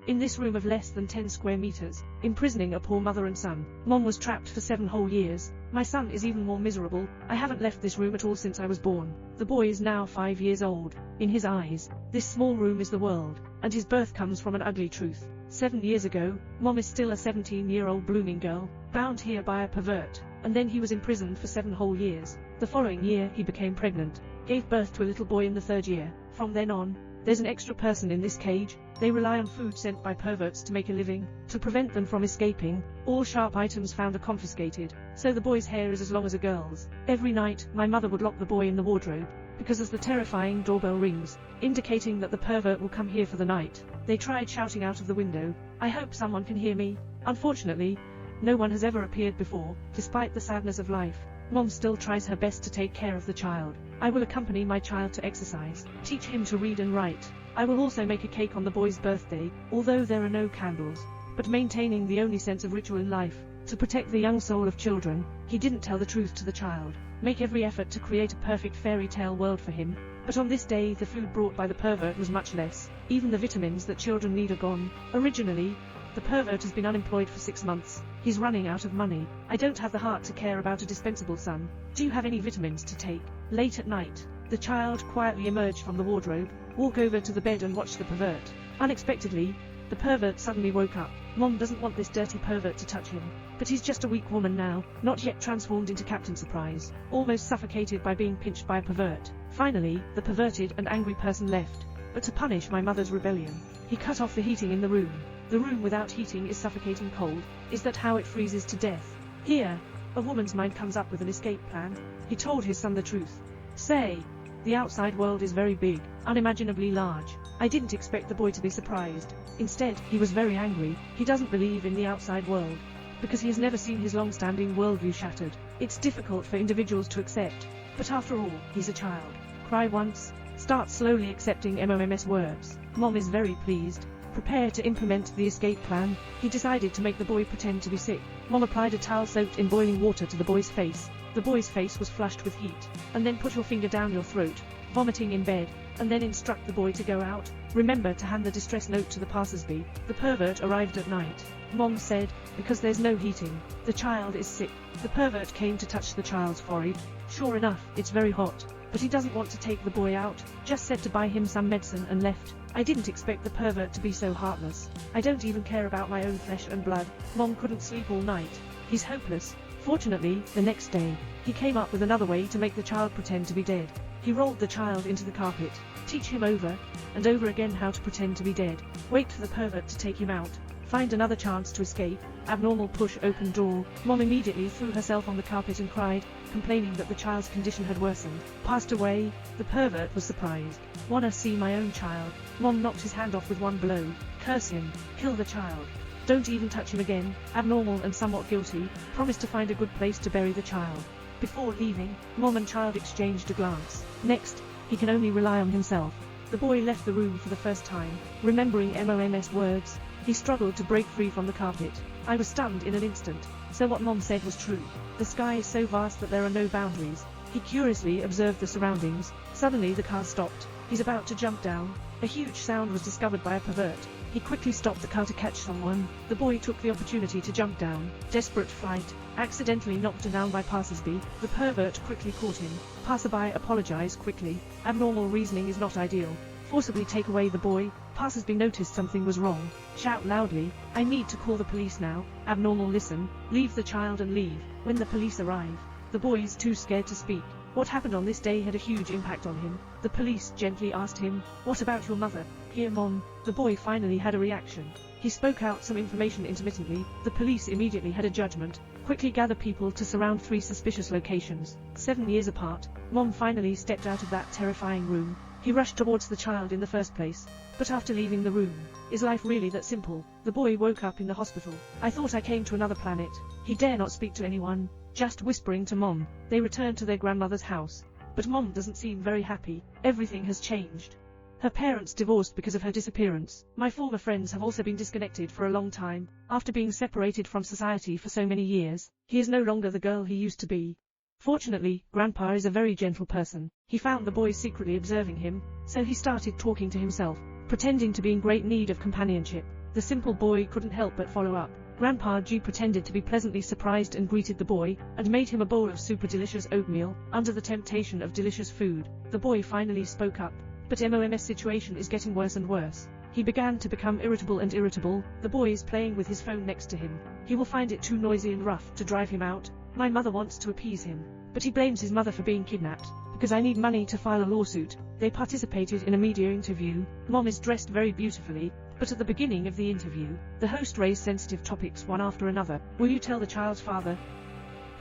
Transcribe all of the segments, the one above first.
in this room of less than 10 square meters, imprisoning a poor mother and son. Mom was trapped for 7 whole years. My son is even more miserable. I haven't left this room at all since I was born. The boy is now 5 years old. In his eyes, this small room is the world, and his birth comes from an ugly truth. 7 years ago, Mom is still a 17-year-old blooming girl, bound here by a pervert, and then he was imprisoned for 7 whole years. The following year he became pregnant, gave birth to a little boy in the 3rd year. From then on, there's an extra person in this cage. They rely on food sent by perverts to make a living. To prevent them from escaping, all sharp items found are confiscated, so the boy's hair is as long as a girl's. Every night, my mother would lock the boy in the wardrobe, because as the terrifying doorbell rings, indicating that the pervert will come here for the night, they tried shouting out of the window, "I hope someone can hear me." Unfortunately, no one has ever appeared before. Despite the sadness of life, Mom still tries her best to take care of the child. I will accompany my child to exercise, teach him to read and write. I will also make a cake on the boy's birthday, although there are no candles. But maintaining the only sense of ritual in life, to protect the young soul of children, he didn't tell the truth to the child. Make every effort to create a perfect fairy tale world for him. But on this day the food brought by the pervert was much less. Even the vitamins that children need are gone. Originally, the pervert has been unemployed for 6 months. He's running out of money. I don't have the heart to care about a dispensable son. Do you have any vitamins to take? Late at night, the child quietly emerged from the wardrobe, walk over to the bed and watch the pervert. Unexpectedly, the pervert suddenly woke up. Mom doesn't want this dirty pervert to touch him. But he's just a weak woman now, not yet transformed into Captain Surprise, almost suffocated by being pinched by a pervert. Finally, the perverted and angry person left. But to punish my mother's rebellion, he cut off the heating in the room. The room without heating is suffocating cold. Is that how it freezes to death? Here, a woman's mind comes up with an escape plan. He told his son the truth. Say, the outside world is very big, unimaginably large. I didn't expect the boy to be surprised. Instead, he was very angry. He doesn't believe in the outside world, because he has never seen his long-standing worldview shattered. It's difficult for individuals to accept. But after all, he's a child. Cry once, start slowly accepting MOMS words. Mom is very pleased. Prepare to implement the escape plan. He decided to make the boy pretend to be sick. Mom applied a towel soaked in boiling water to the boy's face. The boy's face was flushed with heat. And then put your finger down your throat, vomiting in bed, and then instruct the boy to go out. Remember to hand the distress note to the passersby. The pervert arrived at night. Mom said, because there's no heating, the child is sick. The pervert came to touch the child's forehead. Sure enough, it's very hot. But he doesn't want to take the boy out, just said to buy him some medicine and left. I didn't expect the pervert to be so heartless. I don't even care about my own flesh and blood. Mom couldn't sleep all night. He's hopeless. Fortunately, the next day, he came up with another way to make the child pretend to be dead. He rolled the child into the carpet, teach him over and over again how to pretend to be dead, wait for the pervert to take him out, find another chance to escape, abnormal push open door. Mom immediately threw herself on the carpet and cried, complaining that the child's condition had worsened. Passed away. The pervert was surprised. Wanna see my own child? Mom knocked his hand off with one blow. Curse him. Kill the child. Don't even touch him again. Abnormal and somewhat guilty. Promise to find a good place to bury the child. Before leaving, Mom and child exchanged a glance. Next, he can only rely on himself. The boy left the room for the first time, remembering MOMS words. He struggled to break free from the carpet. I was stunned in an instant. So what Mom said was true. The sky is so vast that there are no boundaries. He curiously observed the surroundings. Suddenly the car stopped. He's about to jump down. A huge sound was discovered by a pervert. He quickly stopped the car to catch someone. The boy took the opportunity to jump down. Desperate flight. Accidentally knocked down by passersby. The pervert quickly caught him. Passerby apologized quickly. Abnormal reasoning is not ideal. Forcibly take away the boy. Passersby noticed something was wrong. Shout loudly, I need to call the police now. Abnormal listen. Leave the child and leave. When the police arrive, the boy is too scared to speak. What happened on this day had a huge impact on him. The police gently asked him, what about your mother? Here, Mom. The boy finally had a reaction. He spoke out some information intermittently. The police immediately had a judgment. Quickly gather people to surround 3 suspicious locations. 7 years apart, Mom finally stepped out of that terrifying room. He rushed towards the child in the first place. But after leaving the room, is life really that simple? The boy woke up in the hospital. I thought I came to another planet. He dare not speak to anyone, just whispering to Mom. They returned to their grandmother's house. But Mom doesn't seem very happy. Everything has changed. Her parents divorced because of her disappearance. My former friends have also been disconnected for a long time. After being separated from society for so many years, he is no longer the girl he used to be. Fortunately, Grandpa is a very gentle person. He found the boy secretly observing him, so he started talking to himself, pretending to be in great need of companionship. The simple boy couldn't help but follow up. Grandpa G pretended to be pleasantly surprised and greeted the boy, and made him a bowl of super delicious oatmeal. Under the temptation of delicious food, the boy finally spoke up. But MOM's situation is getting worse and worse. He began to become irritable. The boy is playing with his phone next to him. He will find it too noisy and rough to drive him out. My mother wants to appease him, but he blames his mother for being kidnapped. Because I need money to file a lawsuit. They participated in a media interview. Mom is dressed very beautifully, but at the beginning of the interview, the host raised sensitive topics one after another. Will you tell the child's father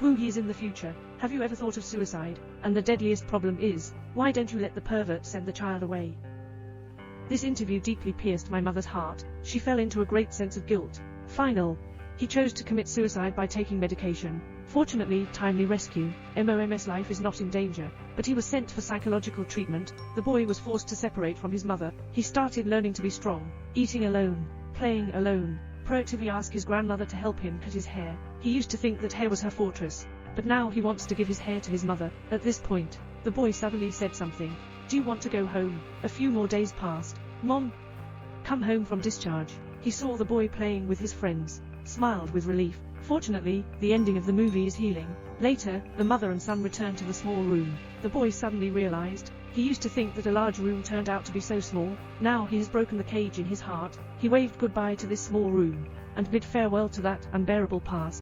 who he is in the future? Have you ever thought of suicide? And the deadliest problem is, why don't you let the pervert send the child away? This interview deeply pierced my mother's heart. She fell into a great sense of guilt. He chose to commit suicide by taking medication. Fortunately, timely rescue. MOM's life is not in danger, but he was sent for psychological treatment. The boy was forced to separate from his mother. He started learning to be strong, eating alone, playing alone, proactively asked his grandmother to help him cut his hair. He used to think that hair was her fortress, but now he wants to give his hair to his mother. At this point, the boy suddenly said something. Do you want to go home? A few more days passed. Mom, come home from discharge. He saw the boy playing with his friends, smiled with relief. Fortunately, the ending of the movie is healing. Later, the mother and son returned to the small room. The boy suddenly realized, he used to think that a large room turned out to be so small. Now he has broken the cage in his heart. He waved goodbye to this small room, and bid farewell to that unbearable past.